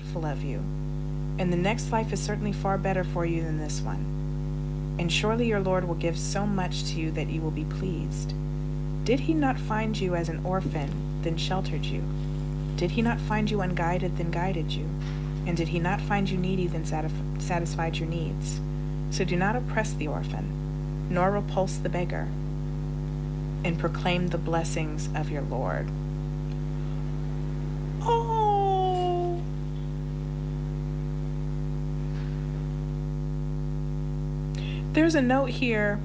respectful of you, and the next life is certainly far better for you than this one. And surely your Lord will give so much to you that you will be pleased. Did he not find you as an orphan, then sheltered you? Did he not find you unguided, then guided you? And did he not find you needy, then satisfied your needs? So do not oppress the orphan, nor repulse the beggar, and proclaim the blessings of your Lord. Oh! There's a note here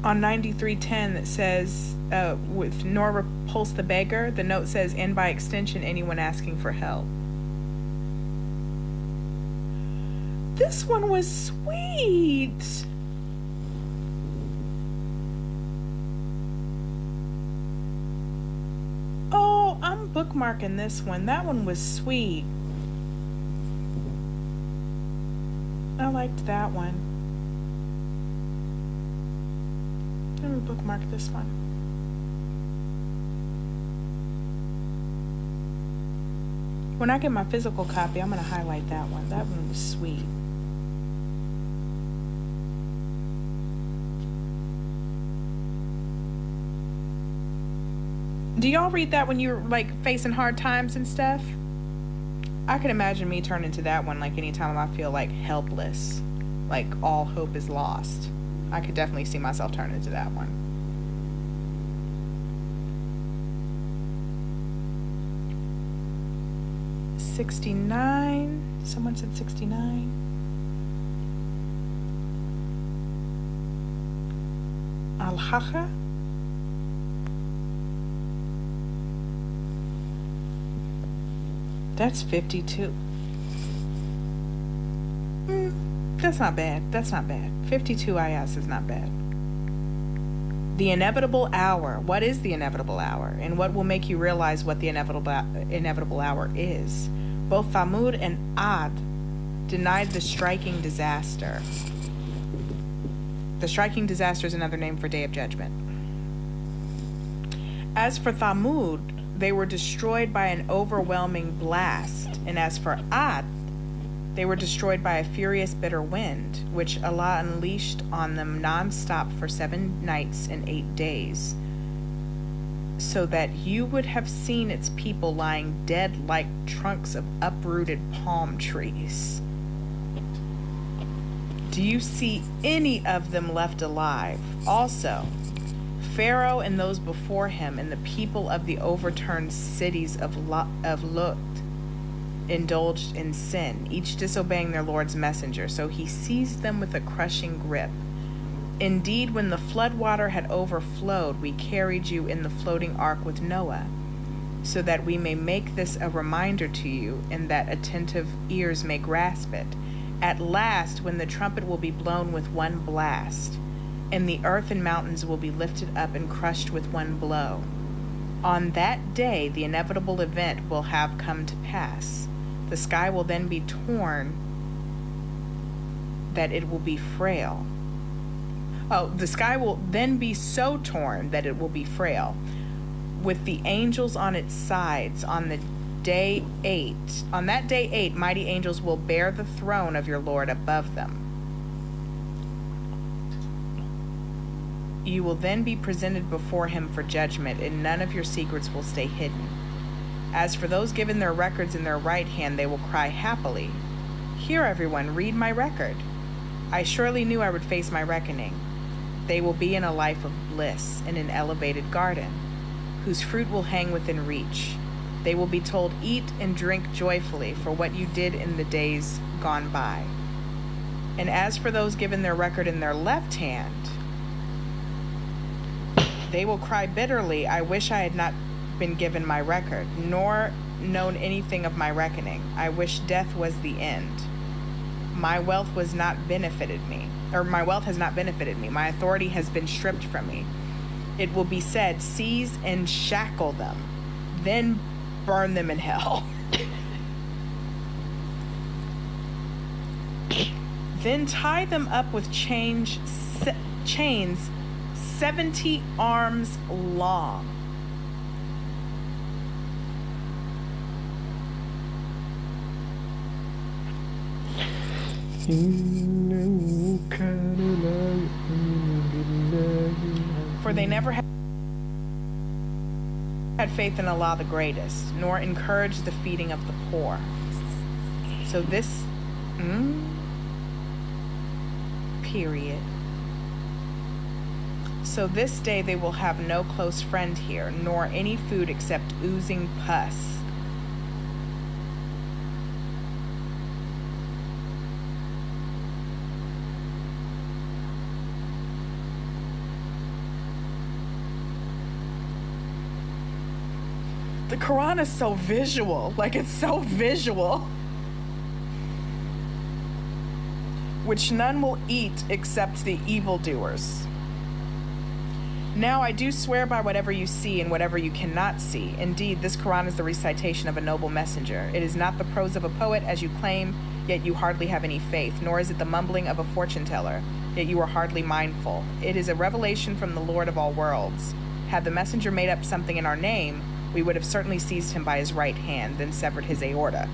on 93:10 that says, with nor repulse the beggar, the note says, and by extension, anyone asking for help. This one was sweet. Oh, I'm bookmarking this one. That one was sweet. I liked that one. Let me bookmark this one. When I get my physical copy, I'm going to highlight that one. That one was sweet. Do y'all read that when you're like facing hard times and stuff? I could imagine me turning to that one like anytime I feel like helpless, like all hope is lost. I could definitely see myself turning to that one. $69. Someone said 69. Al-Haqa. That's 52. That's not bad. That's not bad. 52 ayahs is not bad. The inevitable hour. What is the inevitable hour? And what will make you realize what the inevitable hour is? Both Thamud and Ad denied the striking disaster. The striking disaster is another name for Day of Judgment. As for Thamud, they were destroyed by an overwhelming blast. And as for Ad, they were destroyed by a furious bitter wind, which Allah unleashed on them non-stop for 7 nights and 8 days, so that you would have seen its people lying dead like trunks of uprooted palm trees. Do you see any of them left alive? Also, Pharaoh and those before him and the people of the overturned cities of Lut indulged in sin, each disobeying their Lord's messenger, so he seized them with a crushing grip. Indeed, when the floodwater had overflowed, we carried you in the floating ark with Noah, so that we may make this a reminder to you, and that attentive ears may grasp it. At last, when the trumpet will be blown with one blast, and the earth and mountains will be lifted up and crushed with one blow, on that day the inevitable event will have come to pass. The sky will then be torn, that it will be frail. Oh, the sky will then be so torn that it will be frail, with the angels on its sides. On that day 8, mighty angels will bear the throne of your Lord above them. You will then be presented before him for judgment, and none of your secrets will stay hidden. As for those given their records in their right hand, they will cry happily, "Here, everyone, read my record. I surely knew I would face my reckoning." They will be in a life of bliss in an elevated garden, whose fruit will hang within reach. They will be told, "Eat and drink joyfully for what you did in the days gone by." And as for those given their record in their left hand, they will cry bitterly, "I wish I had not been given my record, nor known anything of my reckoning. I wish death was the end. My wealth has not benefited me. My authority has been stripped from me." It will be said, "Seize and shackle them, then burn them in hell." Then tie them up with chains 70 arms long. For they never had faith in Allah the greatest, nor encouraged the feeding of the poor. So this, period. So this day they will have no close friend here, nor any food except oozing pus. The Quran is so visual, like it's so visual. Which none will eat except the evildoers. Now I do swear by whatever you see and whatever you cannot see. Indeed, this Quran is the recitation of a noble messenger. It is not the prose of a poet, as you claim, yet you hardly have any faith, nor is it the mumbling of a fortune teller, yet you are hardly mindful. It is a revelation from the Lord of all worlds. Had the messenger made up something in our name, we would have certainly seized him by his right hand, then severed his aorta.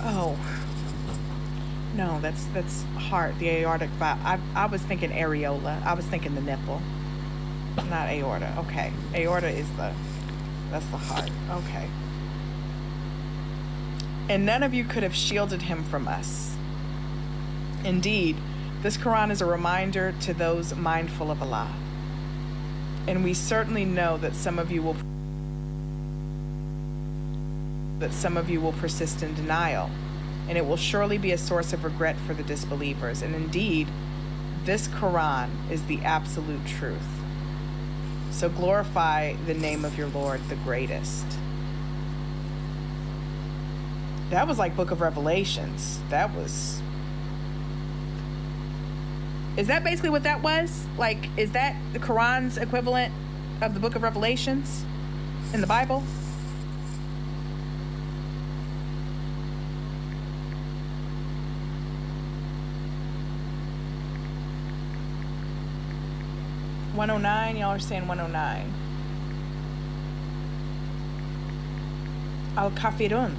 Oh. No, that's heart, the aortic valve. I was thinking areola. I was thinking the nipple, not aorta. Okay, aorta is that's the heart. Okay. And none of you could have shielded him from us. Indeed, this Quran is a reminder to those mindful of Allah. And we certainly know that some of you will persist in denial, and it will surely be a source of regret for the disbelievers. And indeed, this Quran is the absolute truth. So glorify the name of your Lord, the greatest. That was like Book of Revelations. Is that basically what that was? Like, is that the Quran's equivalent of the Book of Revelations in the Bible? $109, y'all are saying 109. Al-Kafirun.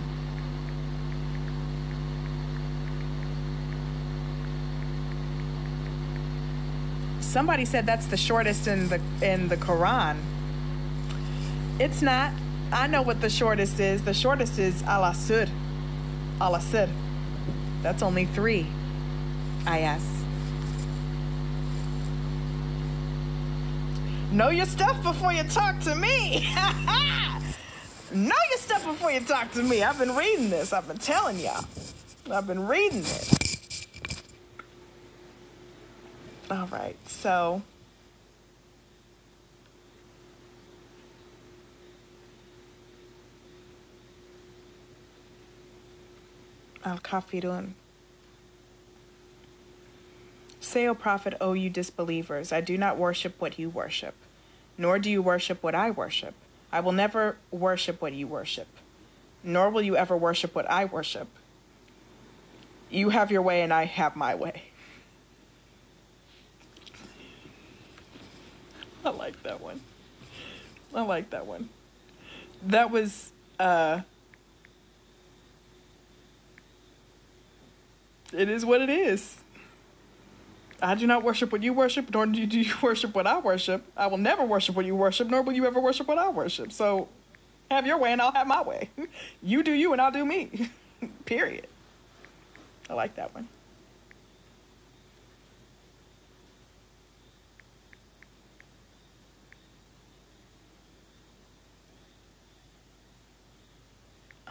Somebody said that's the shortest in the Quran. It's not. I know what the shortest is. The shortest is Al-Asr. Al-Asr. That's only 3 ayahs. Know your stuff before you talk to me. Know your stuff before you talk to me. I've been reading this. I've been telling y'all. I've been reading this. All right, so Al-Kafirun. Say, O Prophet, O you disbelievers, I do not worship what you worship, nor do you worship what I worship. I will never worship what you worship, nor will you ever worship what I worship. You have your way and I have my way. I like that one. I like that one. That was, it is what it is. I do not worship what you worship, nor do you worship what I worship. I will never worship what you worship, nor will you ever worship what I worship. So have your way and I'll have my way. You do you and I'll do me. Period. I like that one.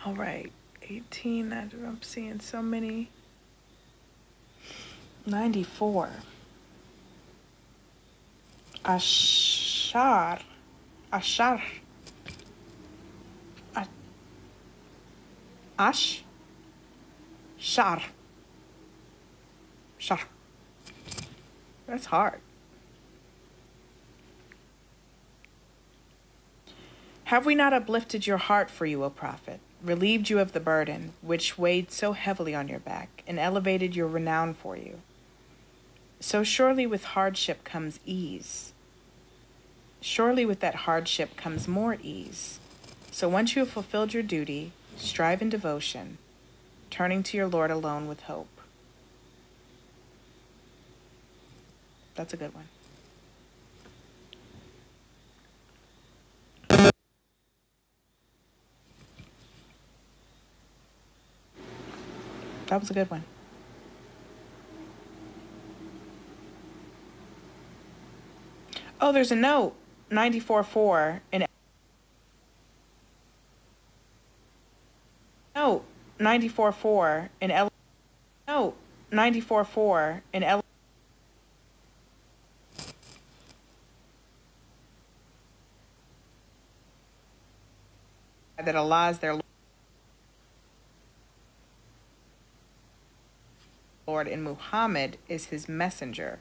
All right, 18, I'm seeing so many. 94. Ashar. Ashar. Ash. Shar. Shar. That's hard. Have we not uplifted your heart for you, O Prophet, relieved you of the burden which weighed so heavily on your back, and elevated your renown for you? So surely with hardship comes ease. Surely with that hardship comes more ease. So once you have fulfilled your duty, Strive in devotion, turning to your Lord alone with hope. That's a good one. That was a good one. Oh, there's a note. 94.4 in note 94.4 in L. Note 94.4 in L. That Allah is their Lord and Muhammad is his messenger.